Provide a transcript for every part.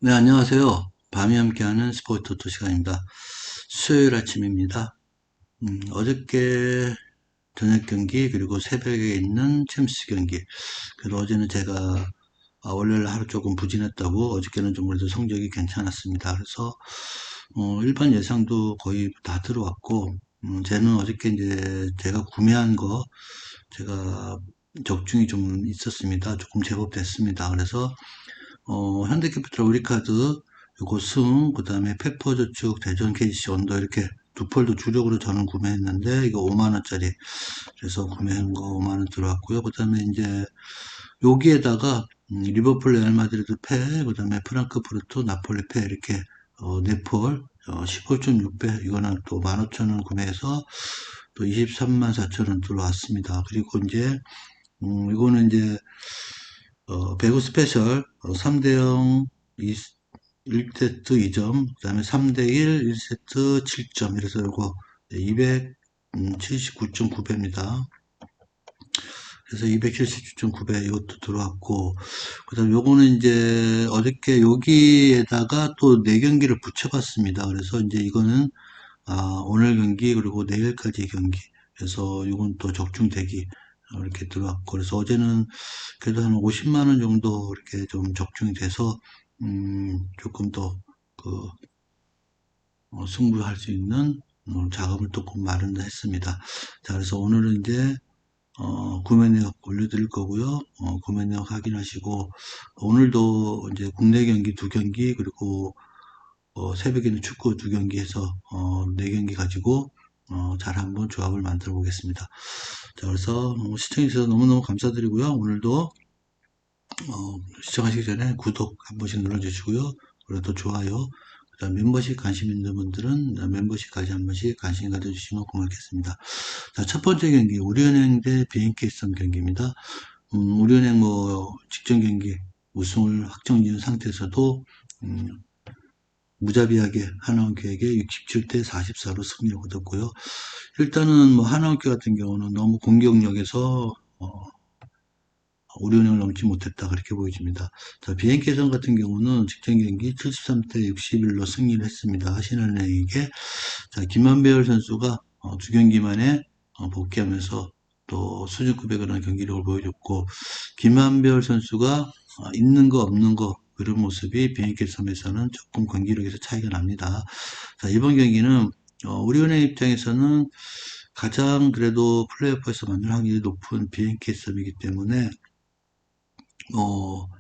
네, 안녕하세요. 밤이 함께하는 스포츠 토토 시간입니다. 수요일 아침입니다. 어저께 저녁 경기, 그리고 새벽에 있는 챔스 경기. 그래도 어제는 제가, 월요일 하루 조금 부진했다고, 어저께는 좀 그래도 성적이 괜찮았습니다. 그래서, 일반 예상도 거의 다 들어왔고, 쟤는 어저께 이제 제가 구매한 거, 제가 적중이 좀 있었습니다. 조금 제법 됐습니다. 그래서, 현대캐피탈 우리카드, 요거 승, 그 다음에 페퍼저축, 대전 KC 언더 이렇게 두 폴도 주력으로 저는 구매했는데, 이거 5만원짜리. 그래서 구매한 거 5만원 들어왔고요. 그 다음에 이제, 여기에다가, 리버풀, 레알 마드리드 패, 그 다음에 프랑크푸르트, 나폴리 패, 이렇게, 네 폴, 15.6배, 이거는 또 15,000원 구매해서 또 23만 4천원 들어왔습니다. 그리고 이제, 이거는 이제, 배구 스페셜 3대0 1세트 2점, 그 다음에 3대1 1세트 7점. 이래서 이거 279.9배입니다. 그래서 279.9배 이것도 들어왔고, 그 다음에 요거는 이제 어저께 여기에다가 또 4경기를 붙여봤습니다. 그래서 이제 이거는 오늘 경기 그리고 내일까지 경기. 그래서 이건 또 적중되기 이렇게 들어왔고, 그래서 어제는 그래도 한 50만 원 정도 이렇게 좀 적중이 돼서 조금 더 그 승부할 수 있는 자금을 조금 마련했습니다. 자, 그래서 오늘은 이제 구매 내역 올려드릴 거고요. 구매 내역 확인하시고, 오늘도 이제 국내 경기 두 경기, 그리고 새벽에는 축구 두 경기 해서 네 경기 가지고 잘 한번 조합을 만들어 보겠습니다. 자, 그래서 시청해 주셔서 너무너무 감사드리고요. 오늘도 시청하시기 전에 구독 한 번씩 눌러주시고요. 그리고 또 좋아요, 그다음 멤버십 관심 있는 분들은 멤버십까지 한 번씩 관심 가져주시면 고맙겠습니다. 자, 첫 번째 경기 우리은행 대 BNK썸 경기입니다. 우리은행 뭐 직전 경기 우승을 확정지은 상태에서도 무자비하게 하나원큐에게 67대 44로 승리를 거뒀고요. 일단은 뭐 하나원큐 같은 경우는 너무 공격력에서 우려은행을 넘지 못했다, 그렇게 보여집니다. 자, 비행기선 같은 경우는 직전 경기 73대 61로 승리를 했습니다. 신한은행에게. 자, 김한배열 선수가 두 경기 만에 복귀하면서 또 수준급의 그런 경기력을 보여줬고, 김한배열 선수가 있는 거 없는 거 그런 모습이 비행기 섬에서는 조금 경기력에서 차이가 납니다. 자, 이번 경기는 우리은행 입장에서는 가장 그래도 플레이오프에서 만날 확률이 높은 비행기 섬이기 때문에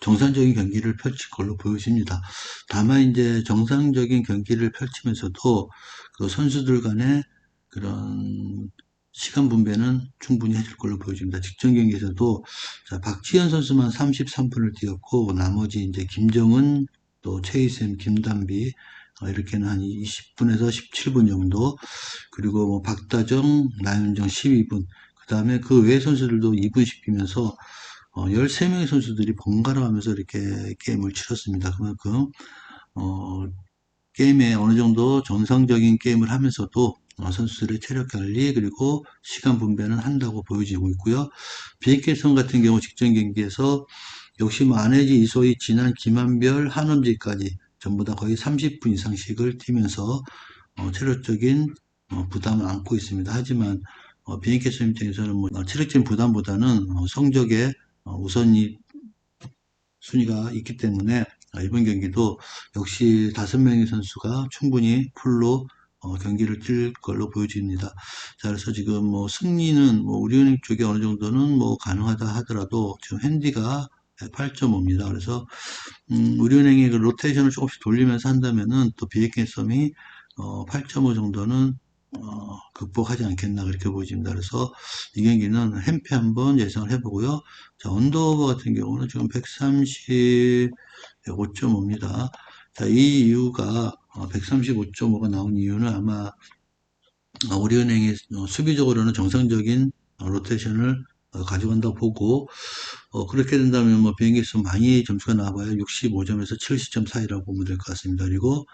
정상적인 경기를 펼칠 걸로 보여집니다. 다만 이제 정상적인 경기를 펼치면서도 그 선수들 간의 그런 시간 분배는 충분히 해줄 걸로 보여집니다. 직전 경기에서도 자, 박지현 선수만 33분을 뛰었고, 나머지 이제 김정은, 또 최희샘, 김단비 이렇게는 한 20분에서 17분 정도, 그리고 뭐 박다정, 나윤정 12분, 그 다음에 그 외 선수들도 2분씩 뛰면서 13명의 선수들이 번갈아 가면서 이렇게 게임을 치렀습니다. 그만큼, 어, 게임에 어느 정도 정상적인 게임을 하면서도 선수들의 체력 관리, 그리고 시간 분배는 한다고 보여지고 있고요. BK성 같은 경우 직전 경기에서 역시 뭐 안혜지, 이소희, 진한, 김한별, 한엄지까지 전부 다 거의 30분 이상씩을 뛰면서 체력적인 부담을 안고 있습니다. 하지만 BNK성 입장에서는 뭐 체력적인 부담보다는 성적에 우선이 순위가 있기 때문에 이번 경기도 역시 5명의 선수가 충분히 풀로 경기를 뛸 걸로 보여집니다. 자, 그래서 지금 뭐 승리는 뭐 우리은행 쪽에 어느 정도는 뭐 가능하다 하더라도 지금 핸디가 8.5입니다. 그래서 우리은행이 그 로테이션을 조금씩 돌리면서 한다면은 또 비에켄섬이 8.5 정도는 극복하지 않겠나 그렇게 보여집니다. 그래서 이 경기는 햄페 한번 예상을 해보고요. 자, 언더오버 같은 경우는 지금 135.5입니다. 자, 이 이유가 135.5가 나온 이유는 아마 우리은행이 수비적으로는 정상적인 로테이션을 가져간다고 보고, 그렇게 된다면 뭐 비행기에서 많이 점수가 나와봐야 65점에서 70점 사이라고 보면 될 것 같습니다. 그리고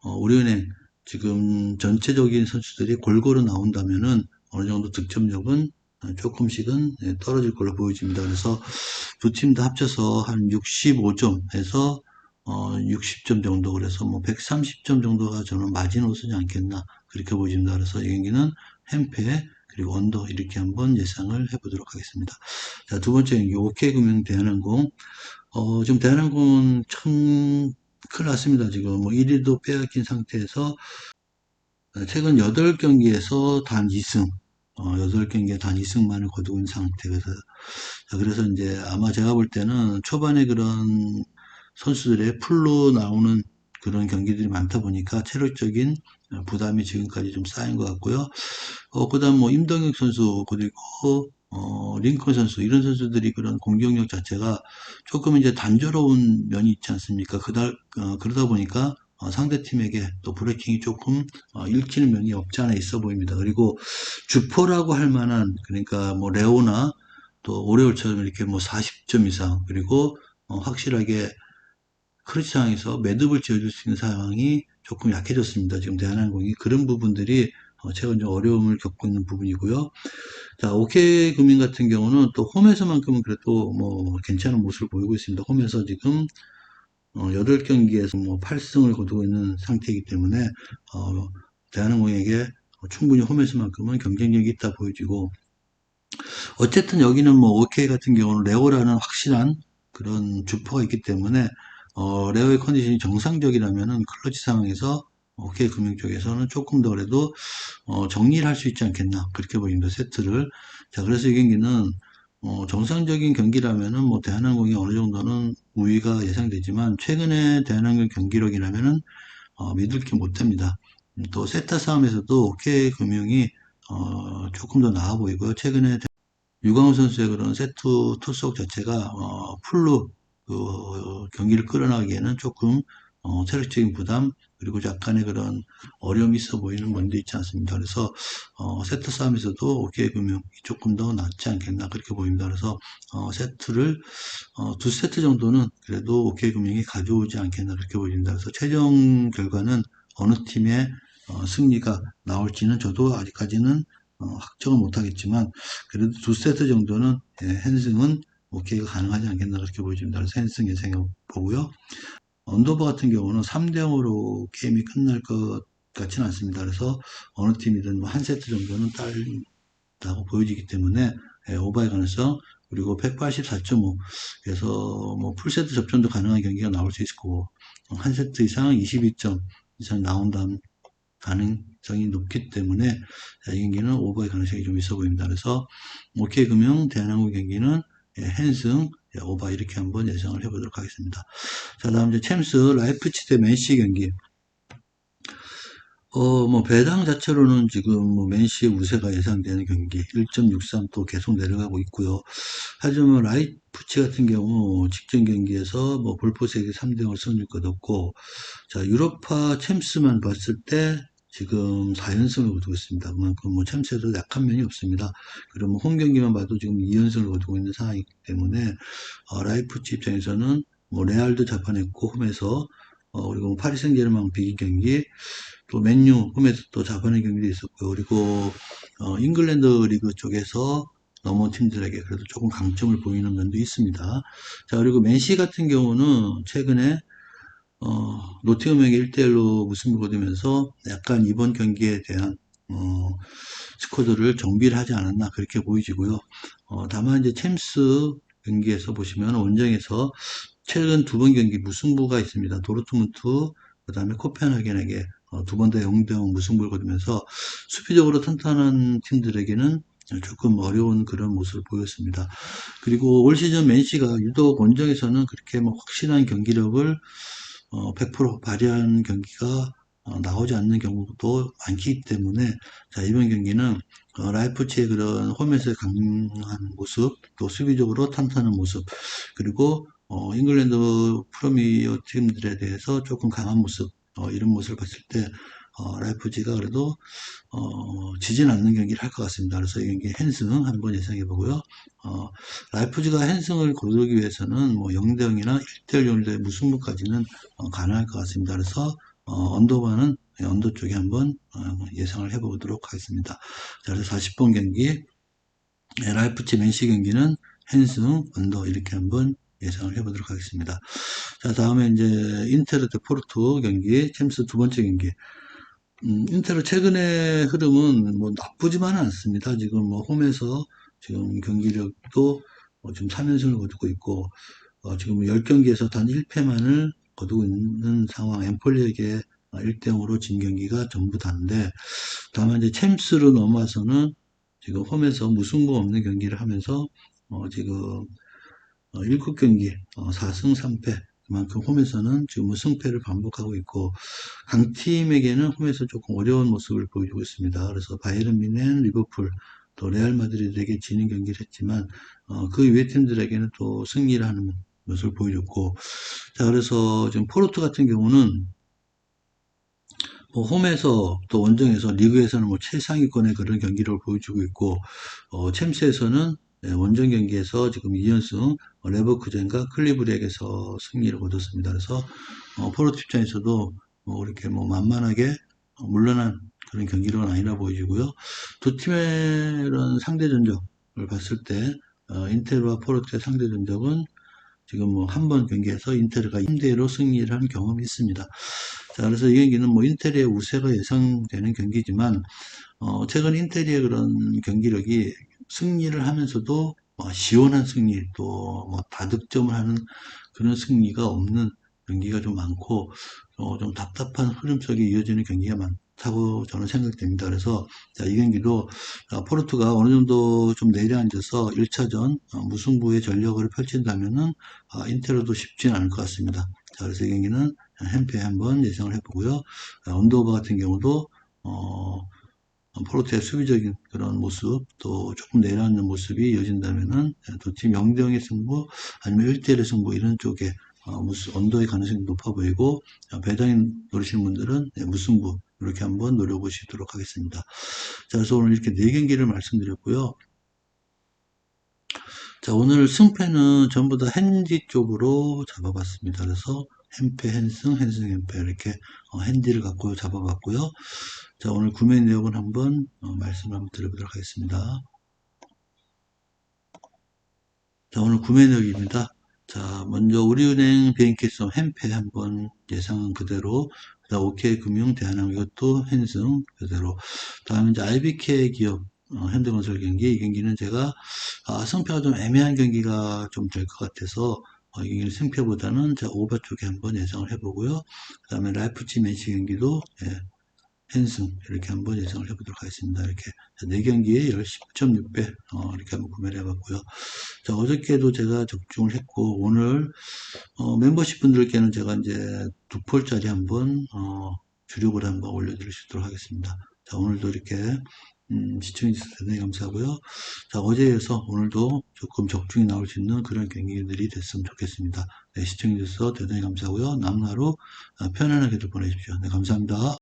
우리은행 지금 전체적인 선수들이 골고루 나온다면은 어느 정도 득점력은 조금씩은 떨어질 걸로 보여집니다. 그래서 두 팀 다 합쳐서 한 65점에서 60점 정도, 그래서 뭐 130점 정도가 저는 마지노선이 않겠나 그렇게 보여집니다. 그래서 이 경기는 햄페 그리고 언더 이렇게 한번 예상을 해보도록 하겠습니다. 자, 두 번째 경기 OK금융 대한항공. 지금 대한항공은 참 큰일 났습니다. 지금 뭐 1위도 빼앗긴 상태에서 최근 8경기에서 단 2승, 8경기에 단 2승만을 거두고 있는 상태에서, 그래서 이제 아마 제가 볼 때는 초반에 그런 선수들의 풀로 나오는 그런 경기들이 많다 보니까 체력적인 부담이 지금까지 좀 쌓인 것 같고요. 그다음 뭐 임동혁 선수 그리고 링컨 선수 이런 선수들이 그런 공격력 자체가 조금 이제 단조로운 면이 있지 않습니까? 그러다 보니까 상대 팀에게 또 브레이킹이 조금 읽히는 면이 없지 않아 있어 보입니다. 그리고 주포라고 할 만한 그러니까 뭐 레오나 또 오레올처럼 이렇게 뭐 40점 이상 그리고 확실하게 크러치 상황에서 매듭을 지어줄 수 있는 상황이 조금 약해졌습니다. 지금 대한항공이 그런 부분들이 최근 좀 어려움을 겪고 있는 부분이고요. 자, OK금융 같은 경우는 또 홈에서만큼은 그래도 뭐 괜찮은 모습을 보이고 있습니다. 홈에서 지금 8경기에서 뭐 8승을 거두고 있는 상태이기 때문에 대한항공에게 충분히 홈에서만큼은 경쟁력이 있다 보여지고, 어쨌든 여기는 뭐 OK 같은 경우는 레오라는 확실한 그런 주포가 있기 때문에 레오의 컨디션이 정상적이라면은 클러치 상황에서 OK 금융 쪽에서는 조금 더 그래도 정리를 할 수 있지 않겠나 그렇게 보입니다. 세트를. 자, 그래서 이 경기는 정상적인 경기라면은 뭐 대한항공이 어느 정도는 우위가 예상되지만 최근에 대한항공 경기력이라면은 믿을 게 못합니다. 또 세타 싸움에서도 OK 금융이 조금 더 나아 보이고요. 최근에 유광훈 선수의 그런 세트 투석 자체가 풀로 경기를 끌어나가기에는 조금 체력적인 부담 그리고 약간의 그런 어려움이 있어 보이는 면도 있지 않습니다. 그래서 세트 싸움에서도 OK금융이 조금 더 낫지 않겠나 그렇게 보입니다. 그래서 세트를 두 세트 정도는 그래도 OK금융이 가져오지 않겠나 그렇게 보입니다. 그래서 최종 결과는 어느 팀의 승리가 나올지는 저도 아직까지는 확정은 못하겠지만 그래도 두 세트 정도는 핸승은 오케이가 가능하지 않겠나 그렇게 보여집니다. 그래서 핸승 예상해 보고요. 언더버 같은 경우는 3대 0으로 게임이 끝날 것 같지는 않습니다. 그래서 어느 팀이든 뭐한 세트 정도는 딸다고 보여지기 때문에 오버의 가능성 그리고 184.5 그래서 뭐 풀세트 접전도 가능한 경기가 나올 수 있을 거고 한 세트 이상 22점 이상 나온다는 가능성이 높기 때문에 이 경기는 오버의 가능성이 좀 있어 보입니다. 그래서 OK금융 대한항공 경기는 핸승 오버 이렇게 한번 예상을 해보도록 하겠습니다. 자, 다음 이제 챔스 라이프치히 맨시 경기. 뭐 배당 자체로는 지금 뭐 맨시의 우세가 예상되는 경기 1.63 또 계속 내려가고 있고요. 하지만 라이프치 같은 경우 직전 경기에서 뭐 볼포스에게 3대 0을 승리를 거뒀고, 자, 유로파 챔스만 봤을 때 지금 4연승을 거두고 있습니다. 그만큼 뭐 챔스에도 약한 면이 없습니다. 그리고 홈 경기만 봐도 지금 2연승을 거두고 있는 상황이기 때문에 라이프치 입장에서는 뭐 레알도 잡아냈고 홈에서 그리고 뭐 파리 생제르맹 비기 경기 또 맨유 홈에서 또 잡아낸 경기도 있었고요. 그리고 잉글랜드 리그 쪽에서 넘어온 팀들에게 그래도 조금 강점을 보이는 면도 있습니다. 자, 그리고 맨시 같은 경우는 최근에 노팅엄에게 1대1로 무승부 거두면서 약간 이번 경기에 대한 스쿼드를 정비를 하지 않았나 그렇게 보이지고요. 다만 이제 챔스 경기에서 보시면 원정에서 최근 두 번 경기 무승부가 있습니다. 도르트문트 그 다음에 코펜하겐에게 두 번 다 0대 0 무승부를 거두면서 수비적으로 탄탄한 팀들에게는 조금 어려운 그런 모습을 보였습니다. 그리고 올 시즌 맨시가 유독 원정에서는 그렇게 뭐 확실한 경기력을 100% 발휘하는 경기가 나오지 않는 경우도 많기 때문에 자, 이번 경기는 라이프치의 그런 홈에서의 강한 모습 또 수비적으로 탄탄한 모습 그리고 잉글랜드 프리미어 팀들에 대해서 조금 강한 모습 이런 모습을 봤을 때 라이프치가 그래도 지진 않는 경기를 할 것 같습니다. 그래서 이 경기 핸승 한번 예상해 보고요. 라이프치가 핸승을 거두기 위해서는 뭐 0대 0이나 1대1 정도의 무승부까지는 가능할 것 같습니다. 그래서 언더바는 언더 쪽에 한번 예상을 해보도록 하겠습니다. 자, 그래서 40번 경기 라이프치 맨시 경기는 핸승 언더 이렇게 한번 예상을 해보도록 하겠습니다. 자, 다음에 이제 인테르 대 포르투 경기, 챔스 두 번째 경기. 인테르 최근의 흐름은 뭐 나쁘지만은 않습니다. 지금 뭐 홈에서 지금 경기력도 지금 3연승을 거두고 있고, 지금 10경기에서 단 1패만을 거두고 있는 상황, 엠폴리에게 1대0으로 진 경기가 전부 다인데, 다만 이제 챔스로 넘어와서는 지금 홈에서 무승부 없는 경기를 하면서, 지금 7경기 4승 3패, 그만큼 홈에서는 지금 뭐 승패를 반복하고 있고, 강팀에게는 홈에서 조금 어려운 모습을 보여주고 있습니다. 그래서 바이에른 뮌헨, 리버풀, 또 레알 마드리드에게 지는 경기를 했지만 그 이외 팀들에게는 또 승리를 하는 모습을 보여줬고, 자, 그래서 지금 포르투 같은 경우는 뭐 홈에서 또 원정에서 리그에서는 뭐 최상위권의 그런 경기를 보여주고 있고, 챔스에서는 원정 경기에서 지금 2연승 레버쿠젠과 클리브렉에서 승리를 거뒀습니다. 그래서 포르투 입장에서도 뭐 이렇게 뭐 만만하게 물러난 그런 경기력은 아니라 보여지고요. 두 팀의 이런 상대 전적을 봤을 때 인테르와 포르투의 상대 전적은 지금 뭐 한 번 경기에서 인테르가 3대1로 승리를 한 경험이 있습니다. 자, 그래서 이 경기는 뭐 인테리의 우세가 예상되는 경기지만, 최근 인테리의 그런 경기력이 승리를 하면서도 시원한 승리, 또 뭐 다득점을 하는 그런 승리가 없는 경기가 좀 많고, 좀 답답한 흐름 속에 이어지는 경기가 많다고 저는 생각됩니다. 그래서, 자, 이 경기도, 포르투가 어느 정도 좀 내려앉아서 1차전 무승부의 전력을 펼친다면은, 인테르도 쉽지는 않을 것 같습니다. 자, 그래서 이 경기는 햄페 한번 예상을 해보고요. 언더오버 같은 경우도 포르투의 수비적인 그런 모습, 또 조금 내려앉는 모습이 이어진다면은 두 팀 0대0의 승부 아니면 1대1의 승부 이런 쪽에 언더의 가능성이 높아 보이고, 배당이 노리시는 분들은 무승부 이렇게 한번 노려보시도록 하겠습니다. 자, 그래서 오늘 이렇게 4경기를 말씀드렸고요. 자, 오늘 승패는 전부 다 핸디 쪽으로 잡아봤습니다. 그래서 햄패, 핸승, 핸승, 햄패 이렇게 핸디를 갖고 잡아봤고요. 자, 오늘 구매 내역은 한번 말씀을 한번 드려보도록 하겠습니다. 자, 오늘 구매 내역입니다. 자, 먼저 우리은행 비행기성 햄패 한번 예상은 그대로, 그다음 OK금융 대한항공 이것도 핸승 그대로. 다음에 이제 IBK 기업 현대건설 경기, 이 경기는 제가 승패가 좀 애매한 경기가 좀 될 것 같아서 이 경기는 승패보다는 제가 오버 쪽에 한번 예상을 해보고요. 그 다음에 라이프치 맨시 경기도 핸승 이렇게 한번 예상을 해보도록 하겠습니다. 이렇게 4경기에 10.6배 이렇게 한번 구매를 해봤고요. 자, 어저께도 제가 적중을 했고, 오늘 멤버십 분들께는 제가 이제 2폴짜리 한번 주력을 한번 올려드릴 수 있도록 하겠습니다. 자, 오늘도 이렇게 시청해주셔서 대단히 감사하고요. 자, 어제에서 오늘도 조금 적중이 나올 수 있는 그런 경기들이 됐으면 좋겠습니다. 네, 시청해주셔서 대단히 감사하고요. 남은 하루 편안하게도 보내십시오. 네, 감사합니다.